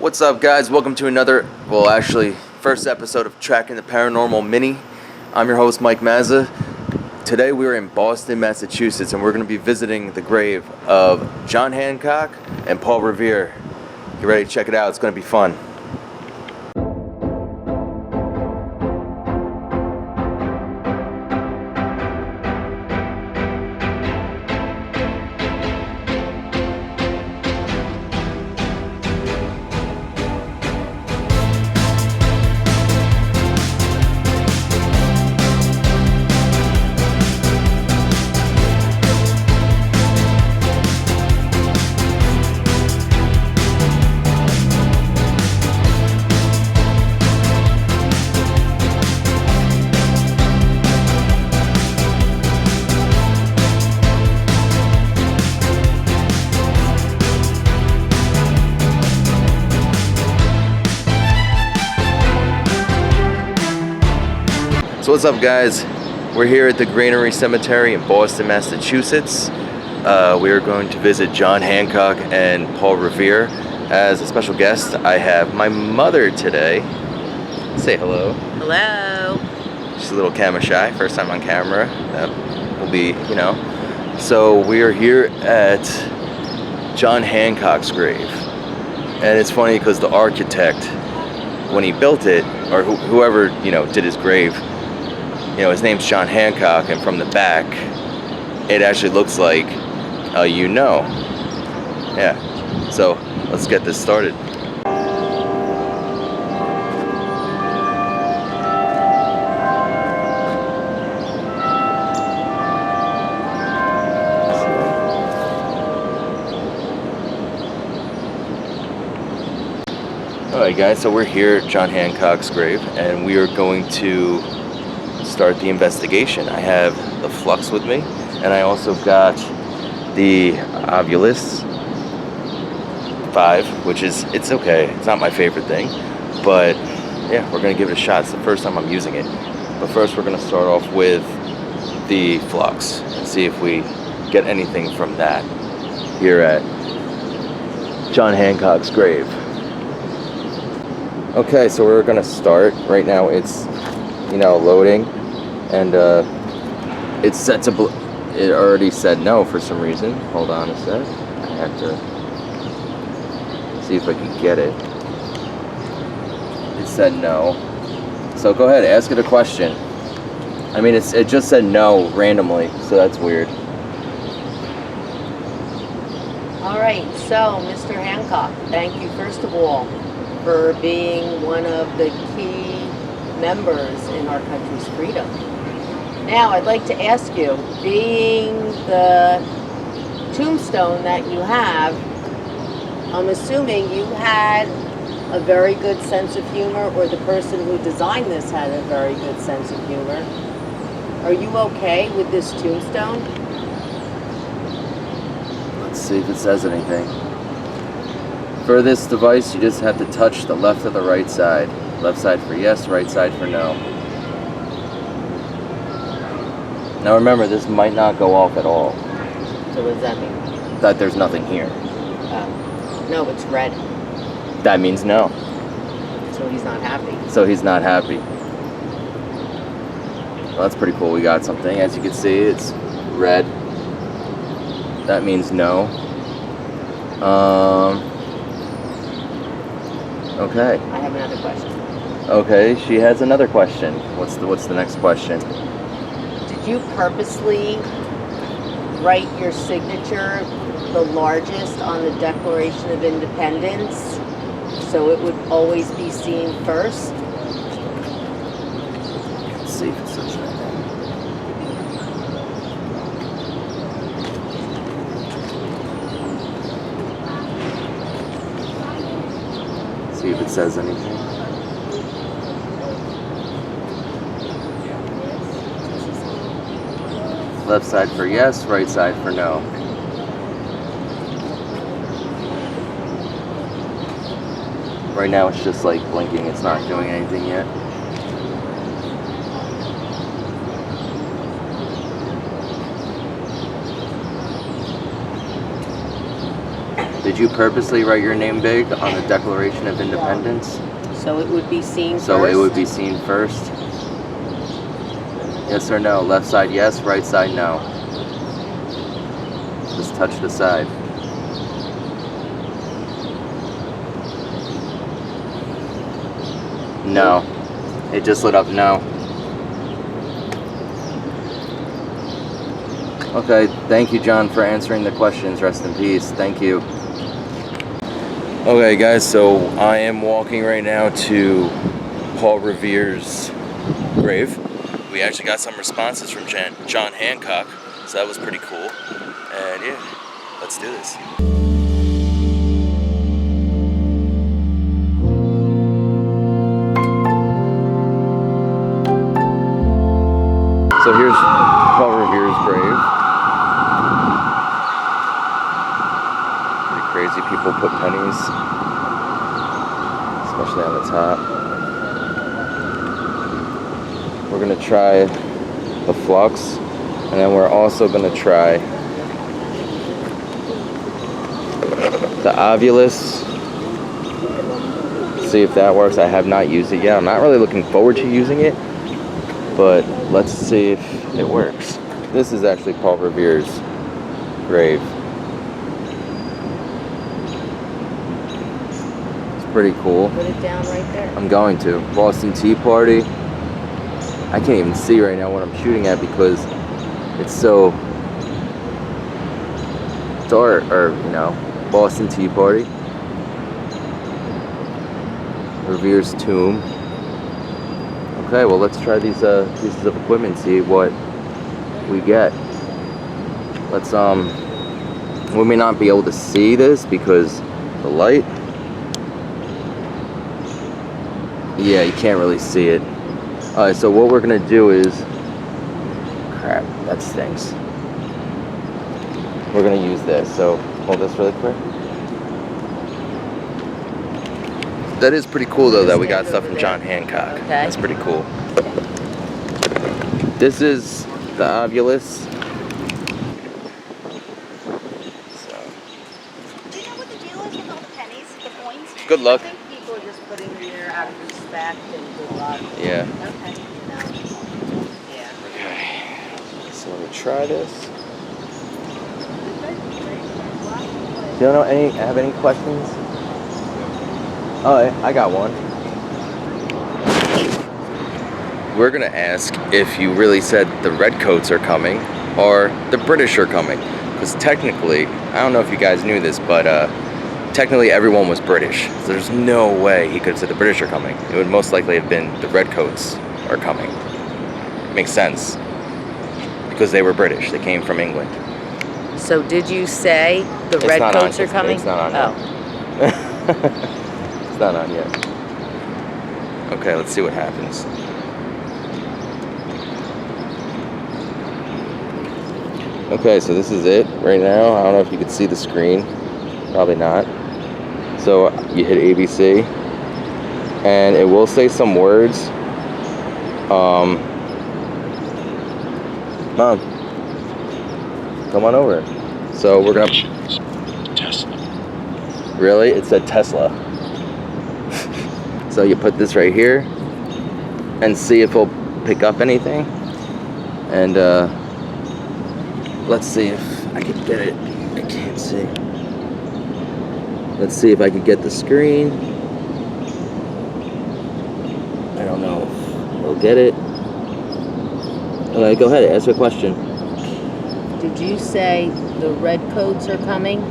What's up, guys? Welcome to another, first episode of Tracking the Paranormal Mini. I'm your host, Mike Mazza. Today we're in Boston, Massachusetts, and we're going to be visiting the grave of John Hancock and Paul Revere. Get ready to check it out. It's going to be fun. So what's up, guys? We're here at the Granary Cemetery in Boston, Massachusetts. We are going to visit John Hancock and Paul Revere. As a special guest, I have my mother today. Say hello. Hello. She's a little camera shy, first time on camera. That will be, So we are here at John Hancock's grave. And it's funny because the architect, when he built it, or whoever, did his grave, his name's John Hancock, and from the back, it actually looks like, Yeah. So let's get this started. Alright, guys, so we're here at John Hancock's grave, and we are going to start the investigation. I have the flux with me, and I also got the Ovilus 5, which it's okay. It's not my favorite thing, but yeah, we're gonna give it a shot. It's the first time I'm using it. But first, we're gonna start off with the flux and see if we get anything from that here at John Hancock's grave. Okay, so we're gonna start. Right now it's, loading, and it's set to, it already said no for some reason. Hold on a sec. I have to see if I can get it. It said no. So go ahead, ask it a question. I mean, it just said no randomly, so that's weird. All right, so Mr. Hancock, thank you first of all for being one of the key members in our country's freedom. Now, I'd like to ask you, being the tombstone that you have, I'm assuming you had a very good sense of humor, or the person who designed this had a very good sense of humor. Are you okay with this tombstone? Let's see if it says anything. For this device, you just have to touch the left or the right side. Left side for yes, right side for no. Now remember, this might not go off at all. So what does that mean? That there's nothing here. No, it's red. That means no. So he's not happy. So he's not happy. Well, that's pretty cool. We got something. As you can see, it's red. That means no. Okay. I have another question. Okay, she has another question. What's the next question? Did you purposely write your signature the largest on the Declaration of Independence so it would always be seen first? Let's see if it says anything. See if it says anything. Left side for yes, right side for no. Right now it's just like blinking, it's not doing anything yet. Did you purposely write your name big on the Declaration of Independence? So it would be seen first? So it would be seen first? Yes or no? Left side yes, right side no. Just touch the side. No. It just lit up no. Okay, thank you, John, for answering the questions. Rest in peace. Thank you. Okay, guys, so I am walking right now to Paul Revere's grave. We actually got some responses from John Hancock, so that was pretty cool. And yeah, let's do this. So here's Paul Revere's grave. Pretty crazy. People put pennies, especially on the top. We're gonna try the flux, and then we're also gonna try the ovulus. See if that works. I have not used it yet. I'm not really looking forward to using it, but let's see if it works. This is actually Paul Revere's grave. It's pretty cool. Put it down right there. I'm going to. Boston Tea Party. I can't even see right now what I'm shooting at because it's so dark, or, you know, Boston Tea Party. Revere's tomb. Okay, well, let's try these pieces of equipment, see what we get. Let's, we may not be able to see this because the light. Yeah, you can't really see it. Alright, so what we're gonna do is, crap, that stinks. We're gonna use this, so hold this really quick. That is pretty cool though that we got stuff from John Hancock. Okay. That's pretty cool. This is the ovulus. So. Do you know what the deal is with all the pennies, the coins? Good luck. I think people are just putting them there out of respect and good luck. Yeah. Okay. You know? Yeah. Okay. So let me try this. Do you have any questions? Oh, I got one. We're gonna ask if you really said the redcoats are coming or the British are coming, because technically, I don't know if you guys knew this, but technically everyone was British. So there's no way he could have said the British are coming. It would most likely have been the redcoats are coming. Makes sense because they were British. They came from England. So did you say the It's not redcoats on. are coming? It's not on. Oh. It's not on yet. Okay, let's see what happens. Okay, so this is it right now. I don't know if you can see the screen. Probably not. So you hit ABC, and it will say some words. Mom, come on over. So we're gonna. Tesla. Really? It said Tesla. So you put this right here and see if it'll pick up anything. And let's see if I can get it. I can't see. Let's see if I can get the screen. I don't know if we'll get it. Okay, go ahead, ask a question. Did you say the redcoats are coming?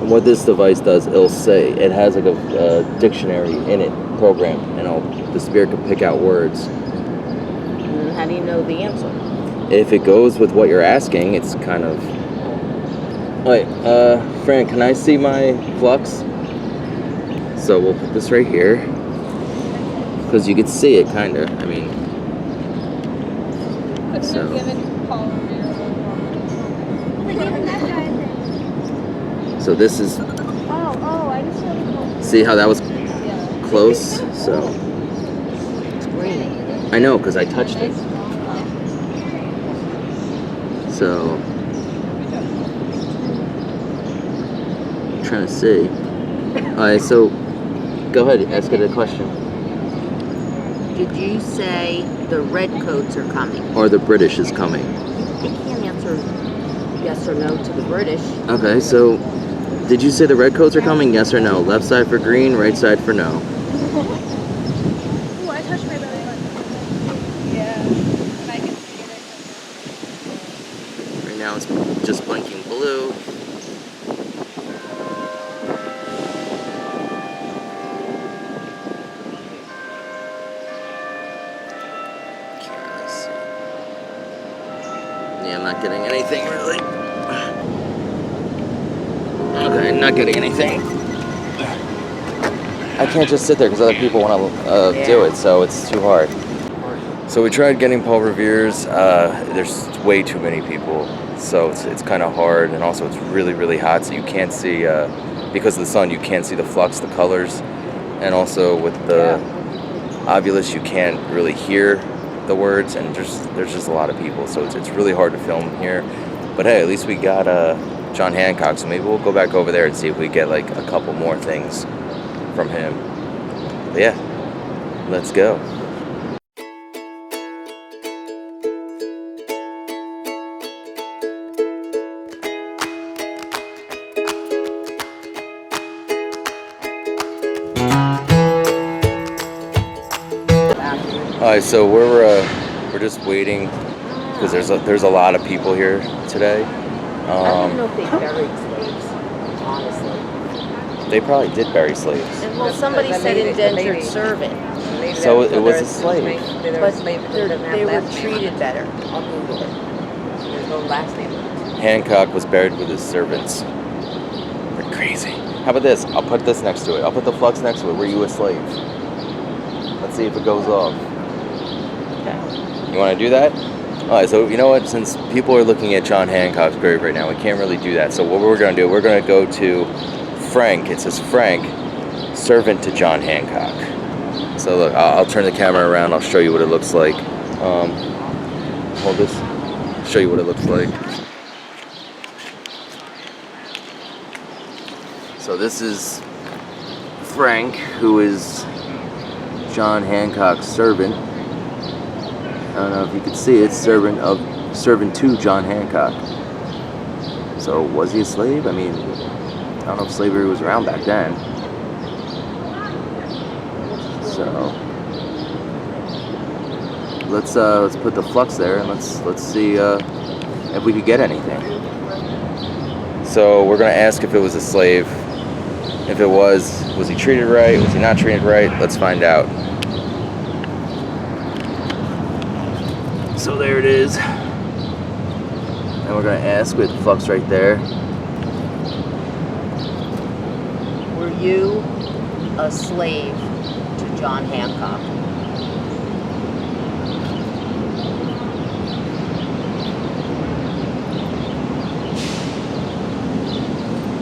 And what this device does, it'll say, it has like a dictionary in it, program, and the spirit can pick out words. And how do you know the answer? If it goes with what you're asking, it's kind of... Wait, Fran, can I see my flux? So we'll put this right here. Because you can see it, kind of. I mean... So. So this is... Oh, I just saw the See how that was close? So... It's green. I know, because I touched it. So, I'm trying to see. Alright, so, go ahead, ask it a question. Did you say the redcoats are coming? Or the British is coming. You can't answer yes or no to the British. Okay, so, did you say the redcoats are coming, yes or no? Left side for green, right side for no. Ooh, I touched my belly button. Yeah. And I can see it. Right now it's just blinking blue. Yeah, I'm not getting anything really. Okay, not getting anything. I can't just sit there because other people want to do it, so it's too hard. So we tried getting Paul Revere's. There's way too many people, so it's kind of hard, and also it's really, really hot, so you can't see, because of the sun, you can't see the flux, the colors, and also with the Ovilus, you can't really hear the words, and there's just a lot of people, so it's really hard to film here. But hey, at least we got John Hancock, so maybe we'll go back over there and see if we get like a couple more things from him. But yeah, let's go. Alright, so we're just waiting because there's a lot of people here today. I don't even know if they buried slaves, honestly. They probably did bury slaves. And well, somebody said indentured servant, So it was a slave. but they were treated better. I'll Google it. There's no last name. Hancock was buried with his servants. They're crazy. How about this? I'll put this next to it. I'll put the flux next to it. Were you a slave? Let's see if it goes off. Okay. You want to do that? Alright, so you know what? Since people are looking at John Hancock's grave right now, we can't really do that. So what we're going to do, we're going to go to Frank. It says Frank, servant to John Hancock. So look, I'll turn the camera around. I'll show you what it looks like. Hold this. Show you what it looks like. So this is Frank, who is John Hancock's servant. I don't know if you can see it. Servant to John Hancock. So was he a slave? I mean, I don't know if slavery was around back then. So let's put the flux there and let's see if we could get anything. So we're gonna ask if it was a slave. If it was he treated right? Was he not treated right? Let's find out. So there it is. And we're gonna ask with the flux right there. Were you a slave to John Hancock?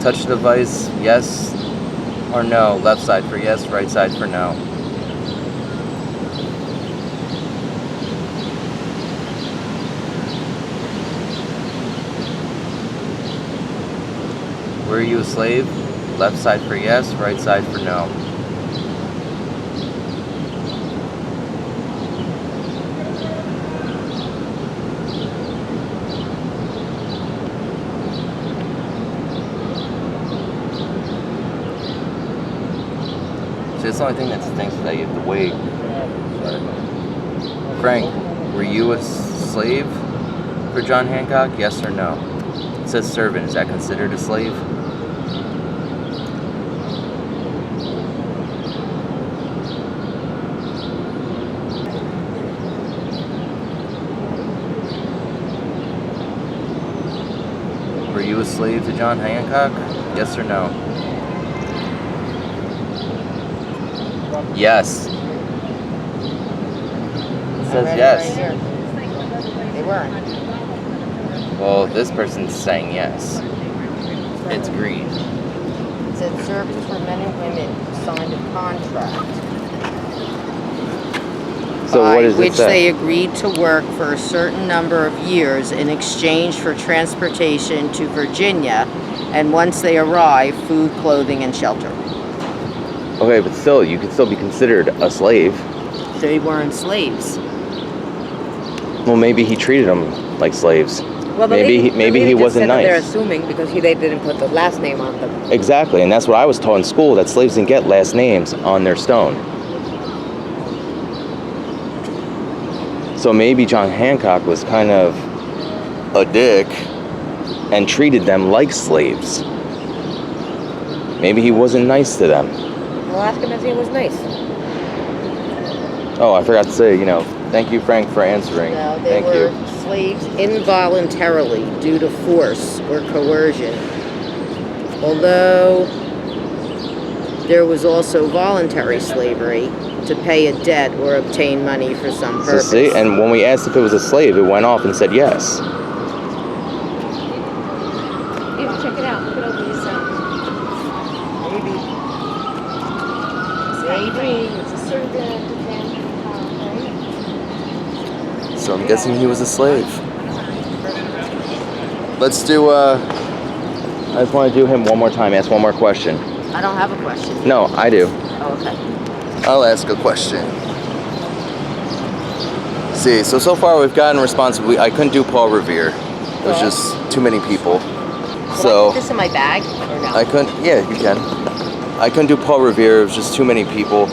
Touch the device, yes or no. Left side for yes, right side for no. Were you a slave? Left side for yes, right side for no. See, that's the only thing that stinks is that you have to wait. Frank, were you a slave for John Hancock? Yes or no? It says servant. Is that considered a slave? Were you a slave to John Hancock? Yes or no? Yes. It says yes. Right here. They weren't. Well, this person's saying yes. It's green. It said servants for men and women who signed a contract. So what by does it which say? they agreed to work for a certain number of years in exchange for transportation to Virginia, and once they arrive, food, clothing, and shelter. Okay, but still, you could still be considered a slave. They weren't slaves. Well, maybe he treated them like slaves. Well, Maybe he wasn't nice. They're assuming because they didn't put the last name on them. Exactly, and that's what I was taught in school, that slaves didn't get last names on their stone. So maybe John Hancock was kind of a dick and treated them like slaves. Maybe he wasn't nice to them. Well, ask him if he was nice. Oh, I forgot to say, thank you, Frank, for answering. No, they Thank were you. slaves involuntarily due to force or coercion. Although there was also voluntary slavery to pay a debt or obtain money for some So purpose. see, and when we asked if it was a slave, it went off and said yes. Yeah, check it out. Look at all these. Maybe. It's a servant. So I'm guessing he was a slave. Let's do, I just want to do him one more time, ask one more question. I don't have a question. No, I do. Oh, okay. I'll ask a question. See, so far we've gotten response. I couldn't do Paul Revere. It was just too many people. Can I So put this in my bag or no? I couldn't, yeah, you can. I couldn't do Paul Revere. It was just too many people.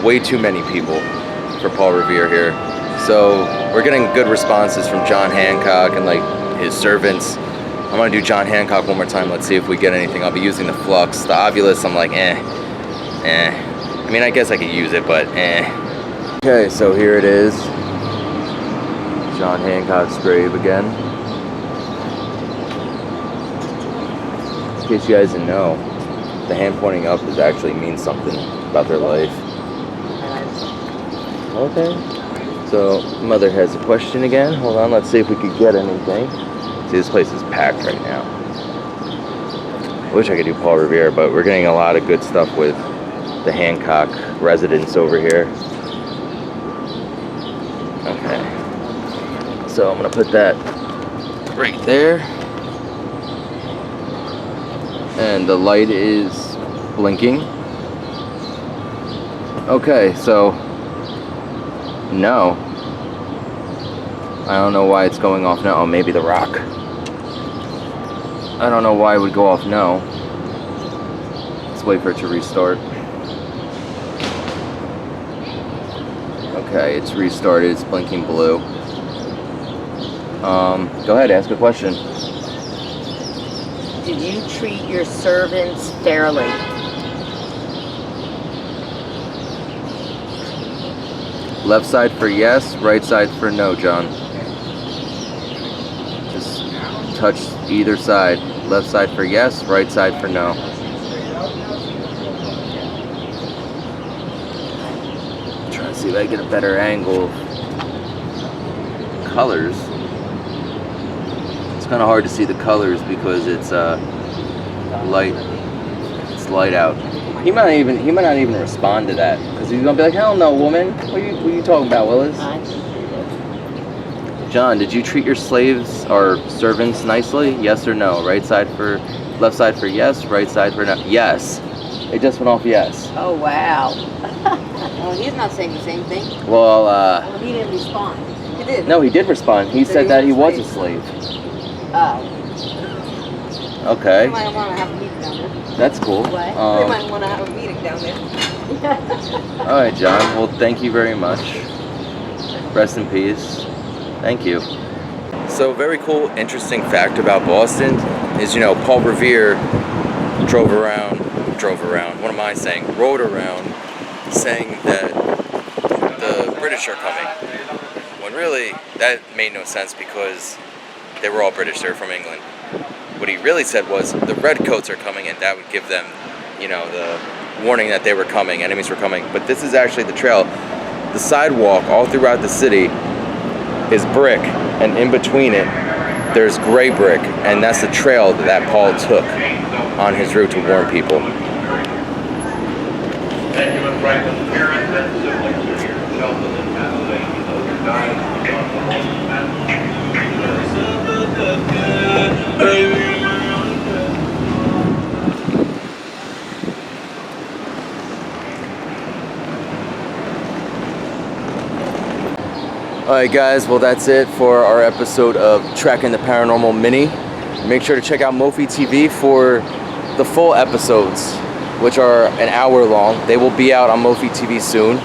Way too many people for Paul Revere here. So we're getting good responses from John Hancock and like his servants. I'm gonna do John Hancock one more time. Let's see if we get anything. I'll be using the flux. The ovulus, I'm like, I mean, I guess I could use it, but Okay, so here it is. John Hancock's grave again. In case you guys didn't know, the hand pointing up actually means something about their life. Okay. So, Mother has a question again. Hold on, let's see if we could get anything. See, this place is packed right now. I wish I could do Paul Revere, but we're getting a lot of good stuff with the Hancock residents over here. Okay. So, I'm going to put that right there. And the light is blinking. Okay, so no. I don't know why it's going off now. Oh, maybe the rock. I don't know why it would go off no. Let's wait for it to restart. Okay, it's restarted. It's blinking blue. Go ahead, ask a question. Did you treat your servants fairly? Left side for yes, right side for no, John. Just touch either side. Left side for yes, right side for no. Trying to see if I can get a better angle of colors. It's kind of hard to see the colors because it's light. It's light out. He might not even respond to that because he's gonna be like, "Hell no, woman! What are you talking about, Willis?" John, did you treat your slaves or servants nicely? Yes or no? Right side for, left side for yes, right side for no. Yes. It just went off yes. Oh, wow. Well, he's not saying the same thing. Well, Well, he didn't respond. He did. no, he did respond. He said that he was a slave. Oh. Okay, We might want to have a meeting down there. that's cool. What? We might want to have a meeting down there. All right, John. Well, thank you very much. Rest in peace. Thank you. So, very cool, interesting fact about Boston is, Paul Revere rode around, saying that the British are coming. When really, that made no sense because they were all British, they were from England. What he really said was the redcoats are coming, and that would give them, the warning that they were coming, enemies were coming. But this is actually the trail. The sidewalk all throughout the city is brick, and in between it, there's gray brick, and that's the trail that Paul took on his route to warn people. Franklin, parents and siblings are here. Shelton and Kathleen, those who died on the Alright guys, well that's it for our episode of Tracking the Paranormal Mini. Make sure to check out Mophie TV for the full episodes, which are an hour long. They will be out on Mophie TV soon.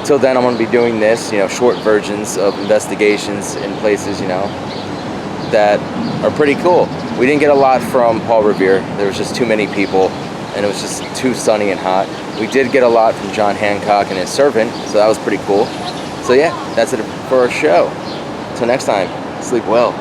Till then I'm going to be doing this, short versions of investigations in places, that are pretty cool. We didn't get a lot from Paul Revere. There was just too many people and it was just too sunny and hot. We did get a lot from John Hancock and his servant, so that was pretty cool. So yeah, that's it for our show. Till next time, sleep well.